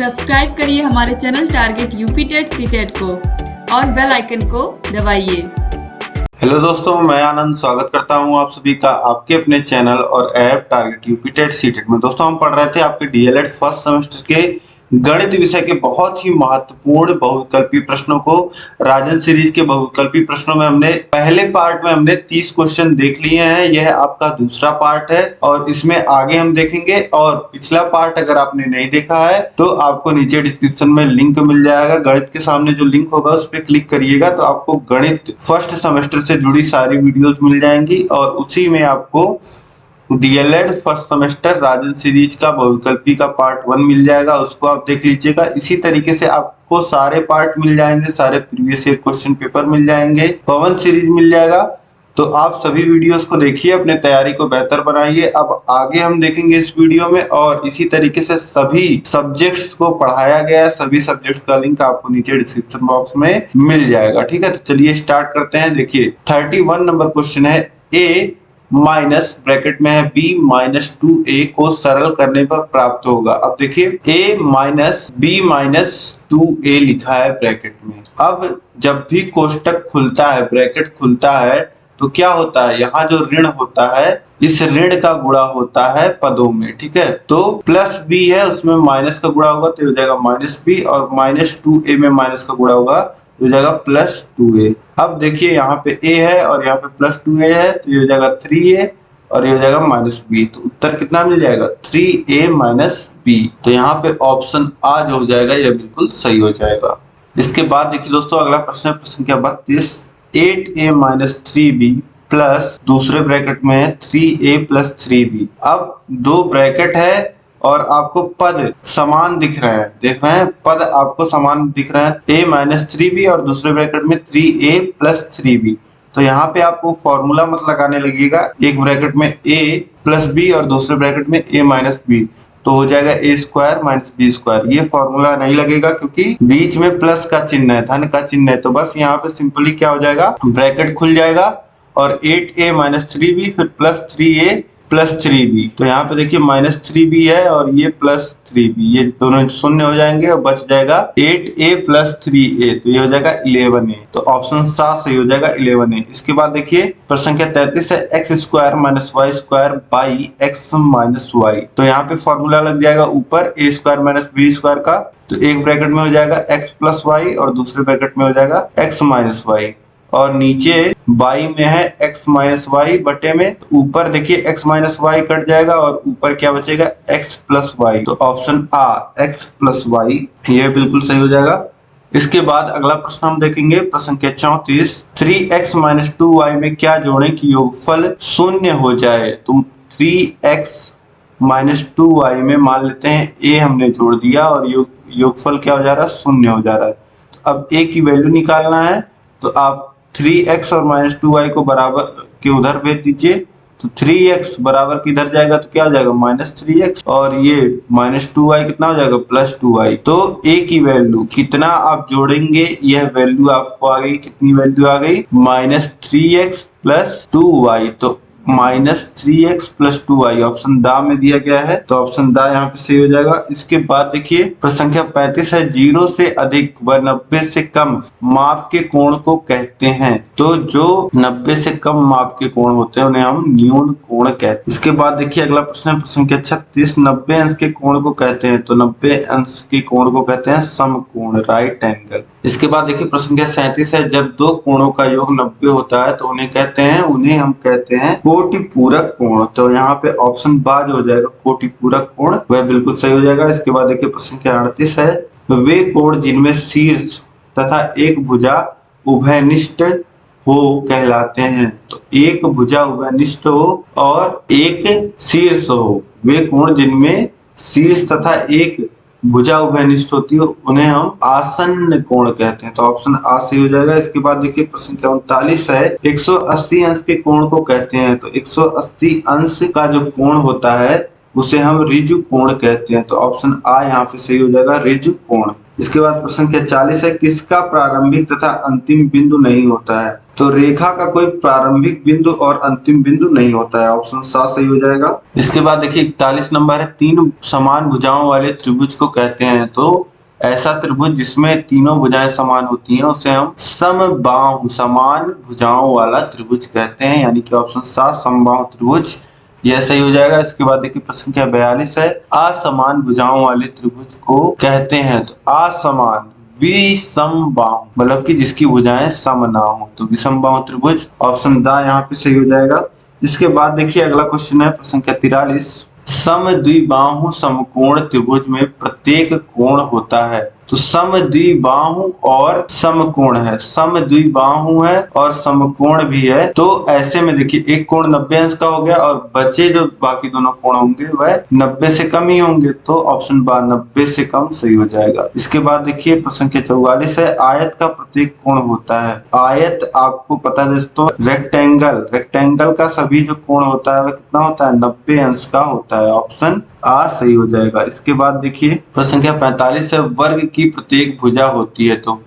Subscribe करिए हमारे channel target UP TET CTET को और बेल आइकन को दबाइए। हेलो दोस्तों, मैं आनंद स्वागत करता हूं आप सभी का आपके अपने चैनल और app target UP TET CTET में। दोस्तों हम पढ़ रहे थे आपके डीएलएड फर्स्ट सेमेस्टर के गणित विषय के बहुत ही महत्वपूर्ण बहुविकल्पी प्रश्नों को राजन सीरीज के बहुविकल्पी प्रश्नों में हमने पहले पार्ट में हमने 30 क्वेश्चन देख लिए हैं। यह आपका दूसरा पार्ट है और इसमें आगे हम देखेंगे। और पिछला पार्ट अगर आपने नहीं देखा है तो आपको नीचे डिस्क्रिप्शन में लिंक मिल जाएगा। गणित के सामने जो लिंक होगा उस पर क्लिक करिएगा तो आपको गणित फर्स्ट सेमेस्टर से जुड़ी सारी वीडियोस मिल जाएंगी और उसी में आपको डीएलएड फर्स्ट सेमेस्टर राजन सीरीज का बहुविकल्पी का पार्ट 1 मिल जाएगा, उसको आप देख लीजिएगा। इसी तरीके से आपको सारे पार्ट मिल जाएंगे, सारे प्रीवियस ईयर क्वेश्चन पेपर मिल जाएंगे, पवन सीरीज मिल जाएगा। तो आप सभी वीडियोस को देखिए, अपने तैयारी को बेहतर बनाइए। अब आगे हम देखेंगे इस वीडियो में और इसी तरीके से सभी सब्जेक्ट्स को पढ़ाया गया है। सभी सब्जेक्ट्स का लिंक आपको नीचे डिस्क्रिप्शन बॉक्स में मिल जाएगा। ठीक है, तो चलिए स्टार्ट करते हैं। देखिए 31 नंबर क्वेश्चन है, ए माइनस ब्रैकेट में है b माइनस 2a को सरल करने पर प्राप्त होगा। अब देखिए a minus b minus 2a लिखा है ब्रैकेट में। अब जब भी कोष्टक खुलता है, ब्रैकेट खुलता है, तो क्या होता है, यहाँ जो ऋण होता है इस ऋण का गुणा होता है पदों में। ठीक है, तो प्लस b है उसमें माइनस का गुणा होगा तो हो जाएगा माइनस b, और माइनस 2a में माइनस का गुणा होगा हो जाएगा प्लस 2a। अब देखिए यहाँ पे a है और यहाँ पे प्लस 2a है तो ये हो जाएगा 3a और ये हो जाएगा माइनस b। तो उत्तर कितना मिल जाएगा, 3a माइनस b। तो यहाँ पे ऑप्शन आ जो हो जाएगा यह बिल्कुल सही हो जाएगा। इसके बाद देखिए दोस्तों अगला प्रश्न है, प्रश्न संख्या 32, 8a माइनस 3b प्लस दूसरे ब्रैकेट में है 3a प्लस 3b। अब दो ब्रैकेट है और आपको पद समान दिख रहे हैं, देख रहे हैं पद आपको समान दिख रहे हैं, a माइनस 3b और दूसरे ब्रैकेट में 3a प्लस 3b। तो यहाँ पे आपको फॉर्मूला मत लगाने लगेगा, एक ब्रैकेट में a प्लस b और दूसरे ब्रैकेट में a माइनस b, तो हो जाएगा a square minus b square. ये फॉर्मूला नहीं लगेगा क्योंकि बीच में प्लस का चिन्ह है, धन का चिन्ह है। तो बस यहाँ पे सिंपली क्या हो जाएगा, ब्रैकेट खुल जाएगा और 8a माइनस 3b फिर प्लस 3a प्लस 3b। तो यहाँ पे देखिए माइनस 3b है और ये प्लस 3b, ये दोनों शून्य हो जाएंगे और बच जाएगा 8a प्लस 3a, तो ये हो जाएगा 11a। तो ऑप्शन 7 सही हो जाएगा 11a। इसके बाद देखिए प्रश्न संख्या 33 है, x square minus y square by x minus y. तो यहाँ पे फॉर्मूला लग जाएगा ऊपर a square minus b square का, तो एक ब्रैकेट में हो जाएगा x प्लस वाई और दूसरे ब्रैकेट में हो जाएगा x माइनस वाई, और नीचे बाई में है x माइनस वाई बटे में, तो ऊपर देखिए x माइनस वाई कट जाएगा और ऊपर क्या बचेगा x प्लस वाई। तो ऑप्शन आ x प्लस वाई ये बिल्कुल सही हो जाएगा। इसके बाद अगला प्रश्न हम देखेंगे, प्रश्न संख्या 34, 3x माइनस 2y में क्या जोड़ें कि योगफल शून्य हो जाए। तो 3x माइनस 2y में मान लेते हैं a हमने जोड़ दिया और योगफल क्या हो जा रहा है, शून्य हो जा रहा है। तो अब a की वैल्यू निकालना है, तो आप 3x और माइनस 2y को बराबर के उधर भेज दीजिए। तो 3x बराबर किधर जाएगा तो क्या हो जाएगा माइनस 3x, और ये माइनस 2y कितना हो जाएगा प्लस 2y। तो a की वैल्यू कितना आप जोड़ेंगे, यह वैल्यू आपको आ गई, कितनी वैल्यू आ गई, माइनस 3x प्लस 2y। तो minus 3x plus 2y option दा में दिया गया है, तो ऑप्शन दा यहाँ पे सही हो जाएगा। इसके बाद देखिए प्रश्न संख्या 35 है, 0 से अधिक व 90 से कम माप के कोण को कहते हैं। तो जो 90 से कम माप के कोण होते हैं उन्हें हम न्यून कोण कहते हैं। इसके बाद देखिए अगला प्रश्न है, प्रश्न संख्या 36, 90 अंश के कोण को कहते हैं। तो 90 अंश के कोण को कहते हैं समकोण, राइट एंगल। इसके बाद देखिए प्रश्न संख्या 37 है, जब दो कोणों का योग 90 होता है तो उन्हें हम कहते हैं कोटि पूरक कोण। तो यहाँ पे ऑप्शन बाज हो जाएगा, कोटि पूरक कोण, वह बिल्कुल सही हो जाएगा। इसके बाद देखिए प्रश्न संख्या 38 है, वे कोण जिनमें शीर्ष तथा एक भुजा उभयनिष्ठ हो कहलाते हैं। तो एक भुजा उभयनिष्ठ हो और एक शीर्ष हो, वे कोण जिनमें शीर्ष तथा एक भुजा उभयनिष्ठ होती है उन्हें हम आसन्न कोण कहते हैं। तो ऑप्शन आ सही हो जाएगा। इसके बाद देखिए प्रश्न संख्या 39 है, 180 अंश के कोण को कहते हैं। तो 180 अंश का जो कोण होता है उसे हम ऋजु कोण कहते हैं। तो ऑप्शन आ यहाँ पे सही हो जाएगा, ऋजु कोण। इसके बाद प्रश्न संख्या 40 है, किसका प्रारंभिक तथा अंतिम बिंदु नहीं होता है। तो रेखा का कोई प्रारंभिक बिंदु और अंतिम बिंदु नहीं होता है। ऑप्शन 7 सही हो जाएगा। इसके बाद देखिए 41 नंबर है, तीन समान भुजाओं वाले त्रिभुज को कहते हैं। तो ऐसा त्रिभुज जिसमें तीनों भुजाएं समान होती हैं उसे हम समबाहु समान भुजाओं वाला त्रिभुज कहते हैं, यानी कि ऑप्शन 7 समबाहु त्रिभुज यह सही हो जाएगा। इसके बाद देखिए प्रश्न संख्या 42 है, असमान भुजाओं वाले त्रिभुज को कहते हैं। तो असमान विषमबाहु मतलब कि जिसकी भुजाएं सम ना हो, तो विषमबाहु त्रिभुज ऑप्शन द यहाँ पे सही हो जाएगा। इसके बाद देखिए अगला क्वेश्चन है प्रश्न संख्या 43, समद्विबाहु समकोण त्रिभुज में प्रत्येक कोण होता है। तो समद्विबाहु और समकोण है, समद्विबाहु है और समकोण भी है। तो ऐसे में देखिए एक कोण 90 अंश का हो गया और बचे जो बाकी दोनों कोण होंगे वह 90 से कम ही होंगे। तो ऑप्शन 12 90 से कम सही हो जाएगा। इसके बाद देखिए प्रश्न संख्या 44 है, आयत का प्रत्येक कोण होता है। आयत आपको पता है दोस्तों, रेक्टेंगल का सभी जो कोण होता है वह कितना होता है, 90 अंश का होता है। ऑप्शन आ सही हो जाएगा। इसके बाद देखिए प्रश्न संख्या 45 है, वर्ग की प्रत्येक भुजा होती है। तो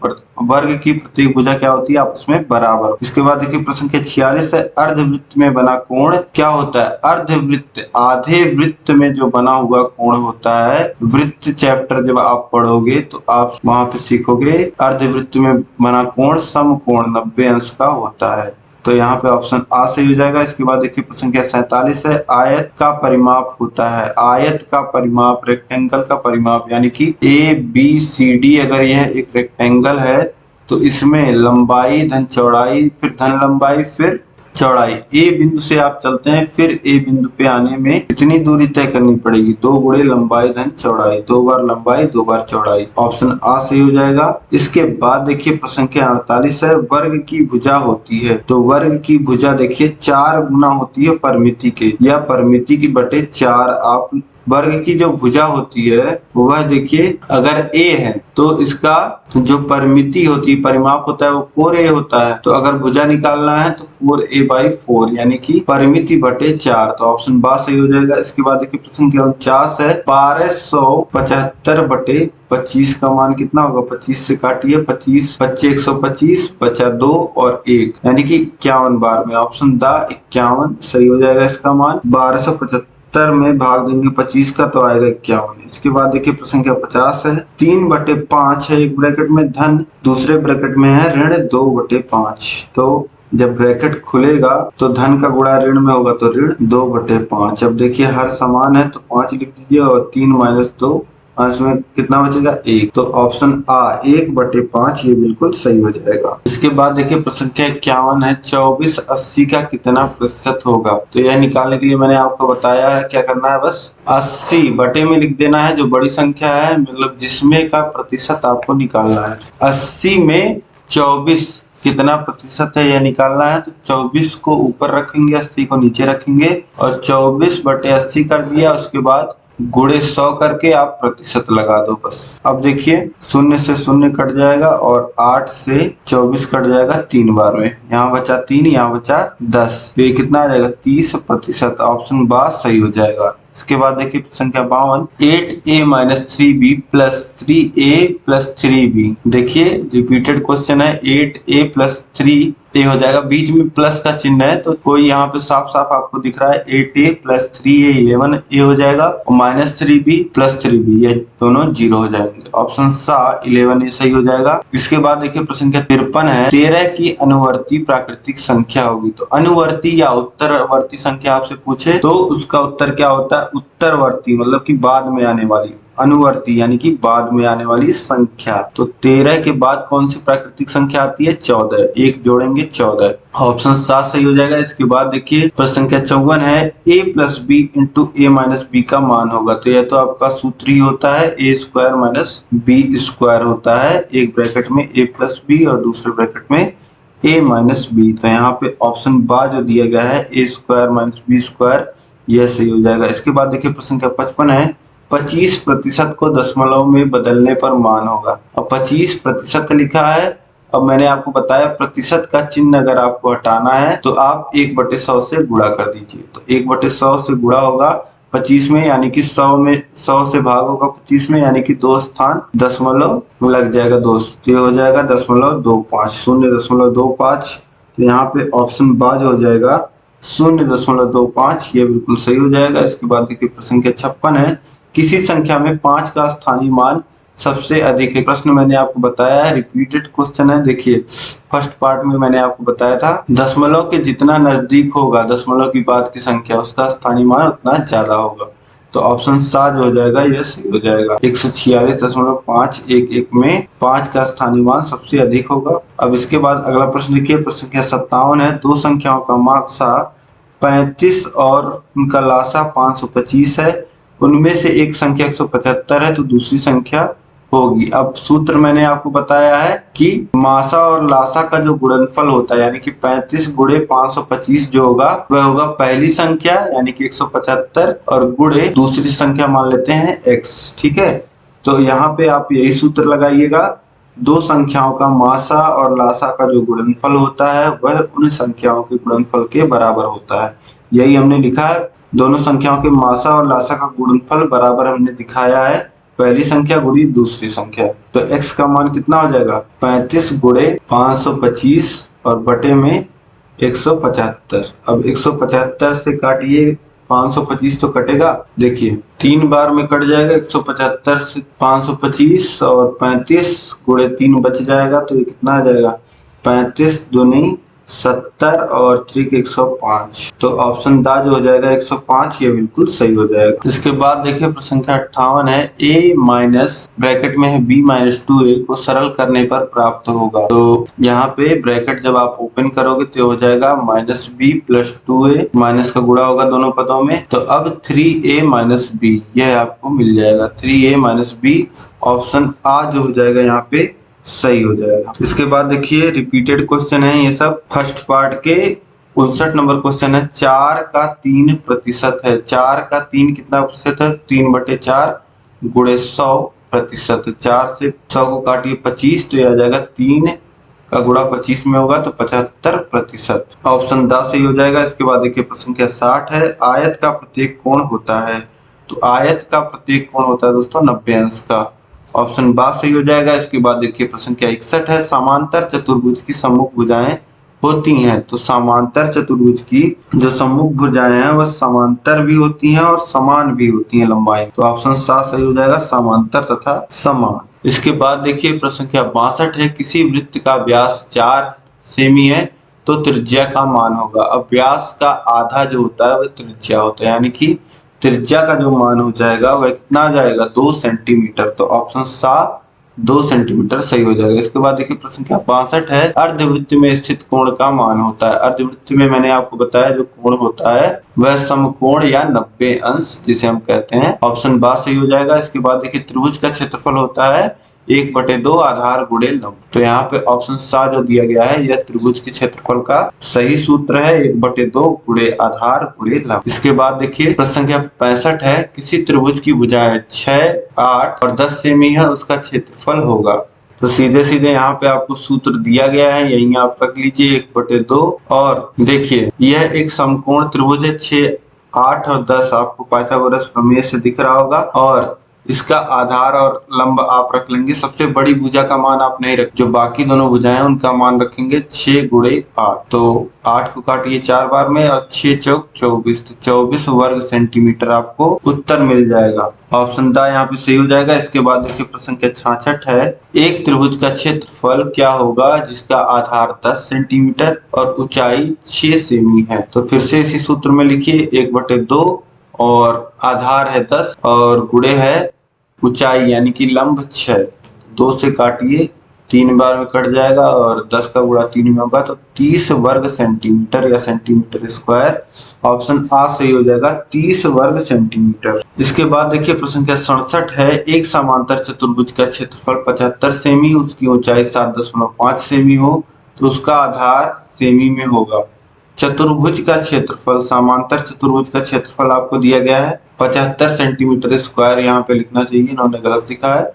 वर्ग की प्रत्येक भुजा क्या होती है, आपस में बराबर। इसके बाद देखिए प्रश्न संख्या 46 है, अर्धवृत्त में बना कोण क्या होता है। अर्धवृत्त आधे वृत्त में जो बना हुआ कोण होता है, वृत्त चैप्टर जब आप पढ़ोगे तो आप वहां पे सीखोगे अर्धवृत्त में बना कोण समकोण 90 अंश का होता है। तो यहाँ पे ऑप्शन आ सही हो जाएगा। इसके बाद देखिए प्रश्न संख्या 47 है, आयत का परिमाप होता है। आयत का परिमाप रेक्टेंगल का परिमाप, यानी कि ABCD अगर यह एक रेक्टेंगल है तो इसमें लंबाई धन चौड़ाई फिर धन लंबाई फिर चौड़ाई, ए बिंदु से आप चलते हैं फिर ए बिंदु पे आने में कितनी दूरी तय करनी पड़ेगी, 2 गुणे लंबाई धन चौड़ाई, 2 बार लंबाई 2 बार चौड़ाई। ऑप्शन आ सही हो जाएगा। इसके बाद देखिए प्रश्न संख्या 48 है, वर्ग की भुजा होती है। तो वर्ग की भुजा देखिए 4 गुना होती है परिमिति के, या परिमिति की बटे 4। आप वर्ग की जो भुजा होती है वह देखिए अगर a है तो इसका जो परिमिति होती है, परिमाप होता है वो 4a होता है। तो अगर भुजा निकालना है तो 4a/4 यानी कि परिमिति बटे 4। तो ऑप्शन बा सही हो जाएगा। इसके बाद देखिए प्रश्न संख्या 49 है, 1275/25 का मान कितना होगा, 25 से काटिए, 25 बच्चे 125 बचा 2 और 1 यानी कि 51 बार में। ऑप्शन द 51 सही हो जाएगा। इसका मान 1275 में भाग देंगे 25 का तो आएगा 51। इसके बाद देखिए प्रश्न संख्या 50 है, 3/5 है एक ब्रैकेट में धन, दूसरे ब्रैकेट में है ऋण 2/5। तो जब ब्रैकेट खुलेगा तो धन का गुणा ऋण में होगा तो ऋण 2/5। अब देखिए हर समान है तो 5 लिख दीजिए और 3 - 2 अंश में कितना बचेगा 1। तो ऑप्शन आ 1/5 ये बिल्कुल सही हो जाएगा। इसके बाद देखिए प्रश्न संख्या 51 है, 24 80 का कितना प्रतिशत होगा। तो यह निकालने के लिए मैंने आपको बताया है क्या करना है, बस 80 बटे में लिख देना है जो बड़ी संख्या है, मतलब जिसमें का प्रतिशत आपको निकालना है। 80 में 24 कितना प्रतिशत है यह निकालना है। तो 24 को ऊपर रखेंगे, 80 को नीचे रखेंगे और 24/80 कर दिया। उसके बाद गुणे 100 करके आप प्रतिशत लगा दो बस। अब देखिए 0 से 0 कट जाएगा और 8 से 24 कट जाएगा 3 बार में, यहाँ बचा 3 यहाँ बचा 10, तो ये कितना आ जाएगा 30%। ऑप्शन बा सही हो जाएगा। इसके बाद देखिए संख्या 52, 8a - 3b + 3a + 3b। देखिए रिपीटेड क्वेश्चन है, 8a + 3a हो जाएगा, बीच में प्लस का चिन्ह है तो कोई यहाँ पे साफ साफ आपको दिख रहा है 8a + 3a 11a हो जाएगा और -3b + 3b ये दोनों 0 हो जाएंगे। ऑप्शन सा 11a सही हो जाएगा। इसके बाद देखिए प्रश्न संख्या 53 है, 13 की अनुवर्ती प्राकृतिक संख्या होगी। तो अनुवर्ती या उत्तरवर्ती संख्या आपसे पूछे तो उसका उत्तर क्या होता है, उत्तरवर्ती मतलब कि बाद में आने वाली, अनुवर्ती यानी कि बाद में आने वाली संख्या। तो 13 के बाद कौन सी प्राकृतिक संख्या आती है, 14, एक जोड़ेंगे 14। ऑप्शन 7 सही हो जाएगा। इसके बाद देखिए प्रश्न संख्या 54 है, a + b × a - b का मान होगा। तो यह तो आपका सूत्र ही होता है, a² - b² होता है, एक ब्रैकेट में a + b और दूसरे ब्रैकेट में a - b। तो यहाँ पे ऑप्शन बा जो दिया गया है a² - b² यह सही हो जाएगा। इसके बाद देखिए प्रश्न संख्या 55 है, 25% को दशमलव में बदलने पर मान होगा। अब 25% लिखा है, अब मैंने आपको बताया प्रतिशत का चिन्ह अगर आपको हटाना है तो आप 1/100 से गुणा कर दीजिए। तो 1/100 से गुणा होगा 25 में, यानी कि 100 में 100 से भाग होगा 25 में, यानी कि 2 स्थान दशमलव लग जाएगा 2, तो ये हो जाएगा 0.25, 0.25 तो यहाँ पे ऑप्शन बाज हो जाएगा 0.25, ये बिल्कुल सही हो जाएगा। इसके बाद देखिए प्रश्न संख्या 56 है, किसी संख्या में 5 का स्थानीय मान सबसे अधिक है। प्रश्न मैंने आपको बताया है, रिपीटेड क्वेश्चन है। देखिए फर्स्ट पार्ट में मैंने आपको बताया था, दशमलव के जितना नजदीक होगा दशमलव की बाद की संख्या, उसका स्थानीय मान उतना ज्यादा होगा। तो ऑप्शन साज हो जाएगा, यह सही हो जाएगा। 146.511 में 5 का स्थानीय मान सबसे अधिक होगा। अब इसके बाद अगला प्रश्न देखिए, प्रश्न संख्या 57 है, दो संख्याओं का मासा 35 और उनका लासा 525 है, उनमें से एक संख्या 175 है तो दूसरी संख्या होगी। अब सूत्र मैंने आपको बताया है कि मासा और लासा का जो गुणनफल होता है, यानी कि 35 गुणे 525 जो होगा वह होगा पहली संख्या यानी कि 175 और गुणे दूसरी संख्या मान लेते हैं x। ठीक है, तो यहाँ पे आप यही सूत्र लगाइएगा, दो संख्याओं का मासा और लासा का जो गुणनफल होता है वह उन संख्याओं के गुणनफल के बराबर होता है। यही हमने लिखा है, दोनों संख्याओं के मासा और लासा का गुणनफल बराबर हमने दिखाया है, पहली संख्या गुणी दूसरी संख्या। तो x का मान कितना हो जाएगा, 35 गुणे 525 और बटे में 175। अब 175 से काटिए 525 तो कटेगा, देखिए 3 बार में कट जाएगा। 175 से 525 और 35 गुणे 3 बच जाएगा, तो ये कितना आ जाएगा, 35 दूनी 70 और 3 105। तो ऑप्शन दा जो हो जाएगा 105, ये बिल्कुल सही हो जाएगा। इसके बाद देखिए प्रश्न संख्या 58 है, a माइनस ब्रैकेट में है b माइनस 2a को सरल करने पर प्राप्त होगा। तो यहाँ पे ब्रैकेट जब आप ओपन करोगे तो हो जाएगा minus b plus 2a, minus का गुणा होगा दोनों पदों में। तो अब 3a माइनस b यह आपको मिल जाएगा, 3a माइनस b। ऑप्शन आ जो हो जाएगा यहाँ पे सही हो जाएगा। इसके बाद देखिए रिपीटेड क्वेश्चन है ये सब, फर्स्ट पार्ट के 59 नंबर क्वेश्चन है, 4 का 3% है। 4 का 3 कितना प्रतिशत है, 3/4 गुणे 100%। 4 से 100 को काटिए 25 तो यह आ जाएगा 3 का गुणा 25 में होगा तो 75%। ऑप्शन द सही हो जाएगा। इसके बाद देखिए प्रश्न संख्या 60 है, आयत का प्रत्येक कोण होता है। तो आयत का प्रत्येक कोण होता है दोस्तों 90 अंश का। ऑप्शन बा सही हो जाएगा। इसके बाद देखिए प्रश्न संख्या 61 है, समांतर चतुर्भुज की सम्मुख भुजाएं होती हैं। तो समांतर चतुर्भुज की जो सम्मुख भुजाएं हैं वह समांतर भी होती हैं और समान भी होती हैं लंबाई। तो ऑप्शन सा सही हो जाएगा, समांतर तथा समान। इसके बाद देखिए प्रश्न संख्या 62 है, किसी वृत्त का व्यास 4 सेमी है तो त्रिज्या का मान होगा। अब व्यास का आधा जो होता है वह त्रिज्या होता है, यानी कि त्रिज्या का जो मान हो जाएगा वह कितना आ जाएगा, 2 सेंटीमीटर। तो ऑप्शन सा 2 सेंटीमीटर सही हो जाएगा। इसके बाद देखिए प्रश्न संख्या 62 है, अर्धवृत्त में स्थित कोण का मान होता है। अर्धवृत्त में मैंने आपको बताया जो कोण होता है वह समकोण या 90 अंश जिसे हम कहते हैं। ऑप्शन बा सही हो जाएगा। इसके बाद देखिए त्रिभुज का क्षेत्रफल होता है 1/2 आधार गुणे लंब। तो यहाँ पे ऑप्शन सा जो दिया गया है यह त्रिभुज के क्षेत्रफल का सही सूत्र है, 1/2 गुणे आधार गुणे लंब। इसके बाद देखिए प्रश्न संख्या 65 है, किसी त्रिभुज की भुजाएं 6, 8 और 10 सेमी है, उसका क्षेत्रफल होगा। तो सीधे सीधे यहाँ पे आपको सूत्र दिया गया है, यही आप रख लीजिए 1/2। और देखिए यह एक समकोण त्रिभुज है, 6, 8 और 10 आपको पाइथागोरस प्रमेय से दिख रहा होगा। और इसका आधार और लंब आप रख लेंगे। सबसे बड़ी भुजा का मान आप नहीं रख, जो बाकी दोनों भुजाएं हैं उनका मान रखेंगे 6 गुणे 8। तो 8 को काटिए 4 बार में और 6 चौक 24, तो 24 वर्ग सेंटीमीटर आपको उत्तर मिल जाएगा। ऑप्शन द यहाँ पे सही हो जाएगा। इसके बाद देखिए प्रश्न संख्या 66 है, एक त्रिभुज का क्षेत्रफल क्या होगा जिसका आधार 10 सेंटीमीटर और ऊंचाई 6 सेमी है। तो फिर से इसी सूत्र में लिखिए 1/2 और आधार है 10 और गुणे है ऊंचाई यानी कि लंब 6। 2 से काटिए 3 बार में कट जाएगा और 10 का गुणा 3 में होगा तो 30 वर्ग सेंटीमीटर या सेंटीमीटर स्क्वायर। ऑप्शन आ सही हो जाएगा, 30 वर्ग सेंटीमीटर। इसके बाद देखिए प्रश्न संख्या 67 है, एक समांतर चतुर्भुज का क्षेत्रफल 75 सेमी, उसकी ऊंचाई 7.5 सेमी हो तो उसका आधार सेमी में होगा। चतुर्भुज का क्षेत्रफल, समांतर चतुर्भुज का क्षेत्रफल आपको दिया गया है 75 सेंटीमीटर स्क्वायर, यहाँ पे लिखना चाहिए, इन्होंने गलत लिखा है।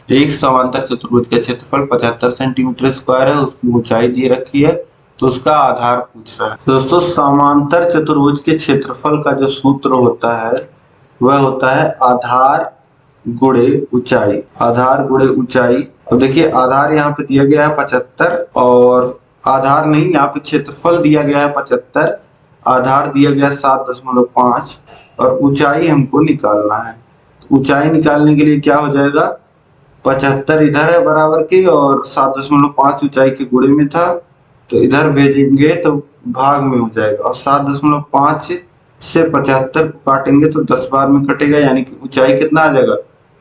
एक समांतर चतुर्भुज का क्षेत्रफल 75 सेंटीमीटर स्क्वायर है, उसकी ऊंचाई दी रखी है तो उसका आधार पूछ रहा है। दोस्तों समांतर चतुर्भुज के क्षेत्रफल का जो सूत्र होता है वह होता है आधार गुणे ऊंचाई। आधार गुणे ऊंचाई। अब देखिए आधार यहाँ पे दिया गया है 75 और आधार नहीं, यहाँ पे क्षेत्रफल दिया गया है 75, आधार दिया गया 7.5 और ऊंचाई हमको निकालना है। तो ऊंचाई निकालने के लिए क्या हो जाएगा, 75 इधर है बराबर की और 7.5 ऊंचाई के गुणे में था, तो इधर भेजेंगे तो भाग में हो जाएगा और 7.5 से 75 को काटेंगे तो 10 बार में कटेगा, यानी कि ऊंचाई कितना आ जाएगा,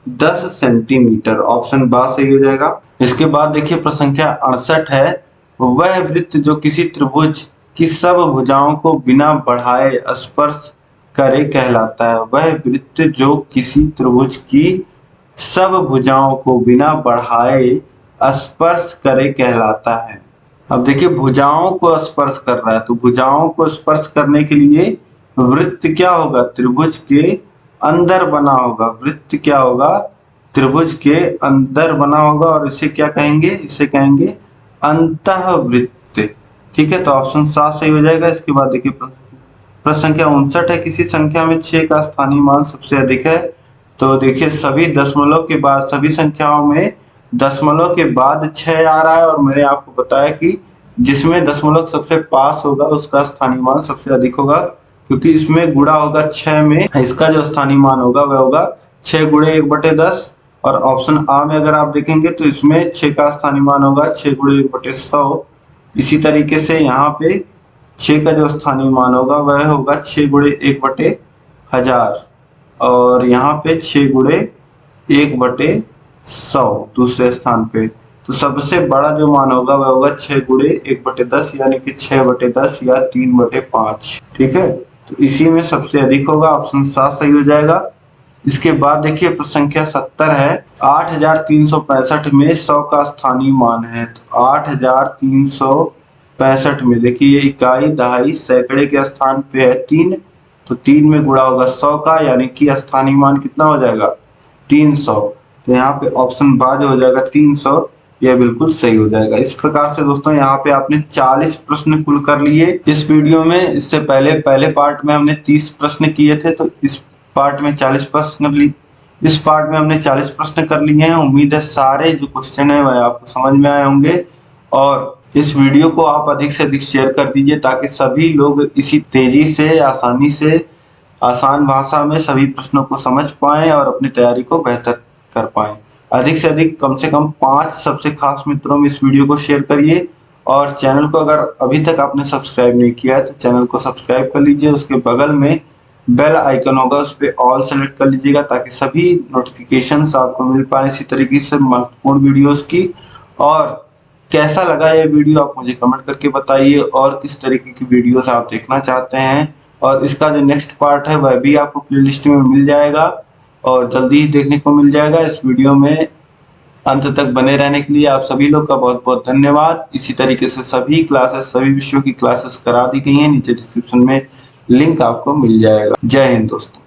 10 सेंटीमीटर। ऑप्शन बा सही हो जाएगा। इसके बाद देखिए प्रश्न संख्या 68 है, वह वृत्त जो किसी त्रिभुज की सब भुजाओं को बिना बढ़ाए स्पर्श करे कहलाता है। वह वृत्त जो किसी त्रिभुज की सब भुजाओं को बिना बढ़ाए स्पर्श करे कहलाता है। अब देखिए भुजाओं को स्पर्श कर रहा है, तो भुजाओं को स्पर्श करने के लिए वृत्त क्या होगा, त्रिभुज के अंदर बना होगा। वृत्त क्या होगा, त्रिभुज के अंदर बना होगा और इसे क्या कहेंगे, इसे कहेंगे अंतःवृत्त। ठीक है, तो ऑप्शन 7 सही हो जाएगा। इसके बाद देखिए प्रश्न संख्या 59 है, किसी संख्या में 6 का स्थानीय मान सबसे अधिक है। तो देखिए सभी दशमलव के बाद, सभी संख्याओं में दशमलव के बाद 6 आ रहा है और मैंने आपको बताया कि जिसमें दशमलव सबसे पास होगा उसका स्थानीय मान सबसे अधिक होगा, क्योंकि इसमें गुणा होगा 6 में, इसका जो स्थानीय मान होगा वह होगा 6 गुणे 1/10। और ऑप्शन आ में अगर आप देखेंगे तो इसमें 6 का स्थानीय मान होगा 6 गुणे 1/100। इसी तरीके से यहाँ पे 6 का जो स्थानीय मान होगा वह होगा 6 गुणे 1/1000 और यहाँ पे 6 गुणे 1/100 दूसरे स्थान पे। तो सबसे बड़ा जो मान होगा वह होगा 6 गुणे 1/10 यानी कि 6/10 या 3/5। ठीक है, तो इसी में सबसे अधिक होगा, ऑप्शन 7 सही हो जाएगा। इसके बाद देखिए प्रश्न संख्या 70 है, 8365 में 100 का स्थानीय मान है। तो 8365 में देखिए ये इकाई, दहाई, सैकड़े के स्थान पे है 3, तो 3 में गुणा होगा 100 का, यानी कि स्थानीय मान कितना हो जाएगा, 300। तो यहाँ पे ऑप्शन बाज हो जाएगा 300, यह बिल्कुल सही हो जाएगा। इस प्रकार से दोस्तों यहाँ पे आपने 40 प्रश्न कुल कर लिए इस वीडियो में। इससे पहले पार्ट में हमने 30 प्रश्न किए थे, तो इस पार्ट में 40 प्रश्न इस पार्ट में हमने 40 प्रश्न कर लिए हैं। उम्मीद है सारे जो क्वेश्चन है वह आपको समझ में आए होंगे और इस वीडियो को आप अधिक से अधिक शेयर कर दीजिए ताकि सभी लोग इसी तेजी से, आसानी से, आसान भाषा में सभी प्रश्नों को समझ पाएं और अपनी तैयारी को बेहतर कर पाएं। अधिक से अधिक कम से कम 5 सबसे खास मित्रों में इस वीडियो को शेयर करिए और चैनल को अगर अभी तक आपने सब्सक्राइब नहीं किया है तो चैनल को सब्सक्राइब कर लीजिए। उसके बगल में बेल आइकन होगा, उस पर ऑल सेलेक्ट कर लीजिएगा ताकि सभी नोटिफिकेशंस आपको मिल पाए इसी तरीके से महत्वपूर्ण वीडियोस की। और कैसा लगा ये वीडियो आप मुझे कमेंट करके बताइए और किस तरीके की वीडियोस आप देखना चाहते हैं, और इसका जो नेक्स्ट पार्ट है वह भी आपको प्लेलिस्ट में मिल जाएगा और जल्दी ही देखने को मिल जाएगा। इस वीडियो में अंत तक बने रहने के लिए आप सभी लोग का बहुत बहुत धन्यवाद। इसी तरीके से सभी क्लासेस, सभी विषयों की क्लासेस करा दी गई हैं, नीचे डिस्क्रिप्शन में लिंक आपको मिल जाएगा। जय हिंद दोस्तों।